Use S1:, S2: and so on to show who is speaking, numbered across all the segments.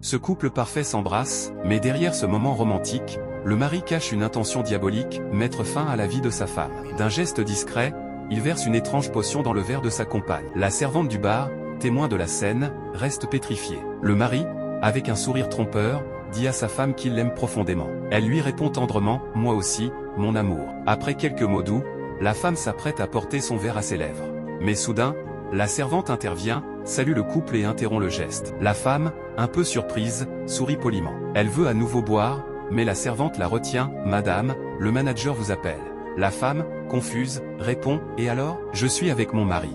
S1: Ce couple parfait s'embrasse, mais derrière ce moment romantique, le mari cache une intention diabolique, mettre fin à la vie de sa femme. D'un geste discret, il verse une étrange potion dans le verre de sa compagne. La servante du bar, témoin de la scène, reste pétrifiée. Le mari, avec un sourire trompeur, dit à sa femme qu'il l'aime profondément. Elle lui répond tendrement, « Moi aussi, mon amour ». Après quelques mots doux, la femme s'apprête à porter son verre à ses lèvres. Mais soudain, la servante intervient, salue le couple et interrompt le geste. La femme, un peu surprise, sourit poliment. Elle veut à nouveau boire, mais la servante la retient, « Madame, le manager vous appelle ». La femme, confuse, répond, « Et alors ? Je suis avec mon mari ».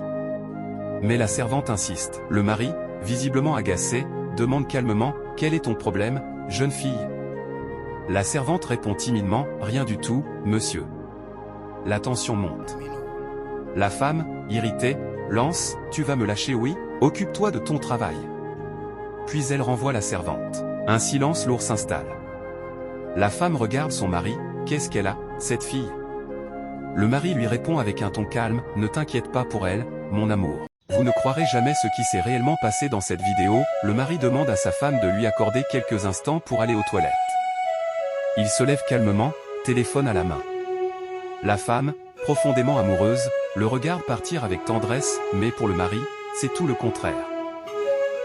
S1: Mais la servante insiste. Le mari, visiblement agacé, demande calmement, « Quel est ton problème, jeune fille ?» La servante répond timidement, « Rien du tout, monsieur ». La tension monte. La femme, irritée, lance, « Tu vas me lâcher, oui ? Occupe-toi de ton travail ». Puis elle renvoie la servante. Un silence lourd s'installe. La femme regarde son mari, « Qu'est-ce qu'elle a, cette fille ?» Le mari lui répond avec un ton calme, « Ne t'inquiète pas pour elle, mon amour. Vous ne croirez jamais ce qui s'est réellement passé dans cette vidéo. » Le mari demande à sa femme de lui accorder quelques instants pour aller aux toilettes. Il se lève calmement, téléphone à la main. La femme, profondément amoureuse, le regarde partir avec tendresse, mais pour le mari, c'est tout le contraire.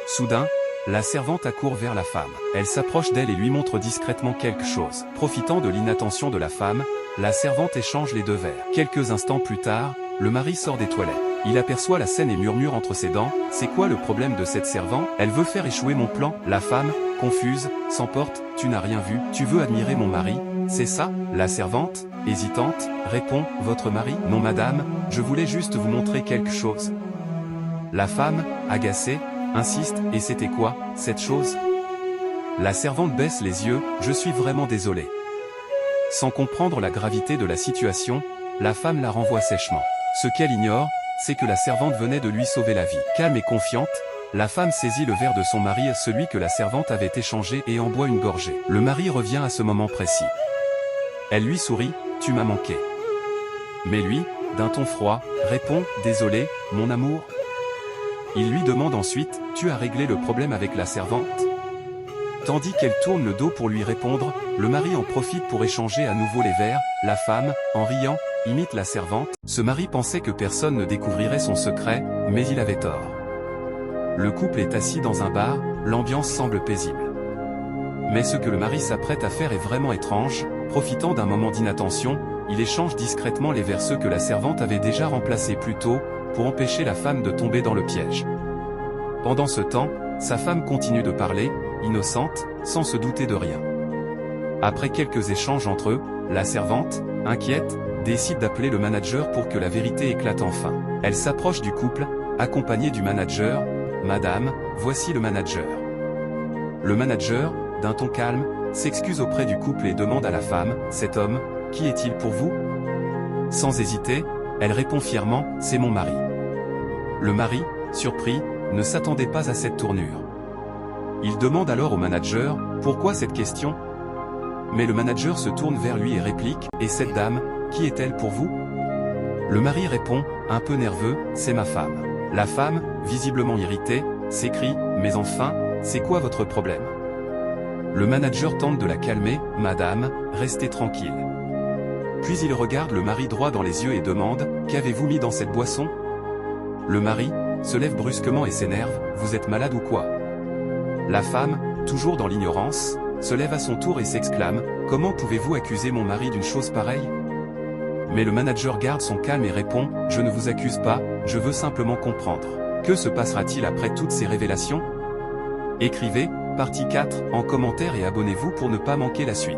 S1: Soudain, la servante accourt vers la femme. Elle s'approche d'elle et lui montre discrètement quelque chose. Profitant de l'inattention de la femme, la servante échange les deux verres. Quelques instants plus tard, le mari sort des toilettes. Il aperçoit la scène et murmure entre ses dents, « C'est quoi le problème de cette servante ? Elle veut faire échouer mon plan ?» La femme, confuse, s'emporte, « Tu n'as rien vu, tu veux admirer mon mari, c'est ça ?» La servante, hésitante, répond, « Votre mari ? Non madame, je voulais juste vous montrer quelque chose. » La femme, agacée, insiste, « Et c'était quoi, cette chose ?» La servante baisse les yeux, « Je suis vraiment désolé. » Sans comprendre la gravité de la situation, la femme la renvoie sèchement. Ce qu'elle ignore, c'est que la servante venait de lui sauver la vie. Calme et confiante, la femme saisit le verre de son mari, celui que la servante avait échangé, et en boit une gorgée. Le mari revient à ce moment précis. Elle lui sourit, « Tu m'as manqué. » Mais lui, d'un ton froid, répond, « Désolé, mon amour. » Il lui demande ensuite, « Tu as réglé le problème avec la servante ?» Tandis qu'elle tourne le dos pour lui répondre, le mari en profite pour échanger à nouveau les verres. La femme, en riant, imite la servante. Ce mari pensait que personne ne découvrirait son secret, mais il avait tort. Le couple est assis dans un bar, l'ambiance semble paisible. Mais ce que le mari s'apprête à faire est vraiment étrange. Profitant d'un moment d'inattention, il échange discrètement les verres, ceux que la servante avait déjà remplacés plus tôt, pour empêcher la femme de tomber dans le piège. Pendant ce temps, sa femme continue de parler, innocente, sans se douter de rien. Après quelques échanges entre eux, la servante, inquiète, décide d'appeler le manager pour que la vérité éclate enfin. Elle s'approche du couple, accompagnée du manager, « Madame, voici le manager. » Le manager, d'un ton calme, s'excuse auprès du couple et demande à la femme, « Cet homme, qui est-il pour vous ?» Sans hésiter, elle répond fièrement, « C'est mon mari. » Le mari, surpris, ne s'attendait pas à cette tournure. Il demande alors au manager, « Pourquoi cette question ?» Mais le manager se tourne vers lui et réplique, « Et cette dame, qui est-elle pour vous ?» Le mari répond, un peu nerveux, « C'est ma femme. » La femme, visiblement irritée, s'écrie, « Mais enfin, c'est quoi votre problème ?» Le manager tente de la calmer, « Madame, restez tranquille. » Puis il regarde le mari droit dans les yeux et demande, « Qu'avez-vous mis dans cette boisson ?» Le mari se lève brusquement et s'énerve, « Vous êtes malade ou quoi ?» La femme, toujours dans l'ignorance, se lève à son tour et s'exclame, « Comment pouvez-vous accuser mon mari d'une chose pareille ?» Mais le manager garde son calme et répond, « Je ne vous accuse pas, je veux simplement comprendre. Que se passera-t-il après toutes ces révélations ? Écrivez, partie 4, en commentaire et abonnez-vous pour ne pas manquer la suite.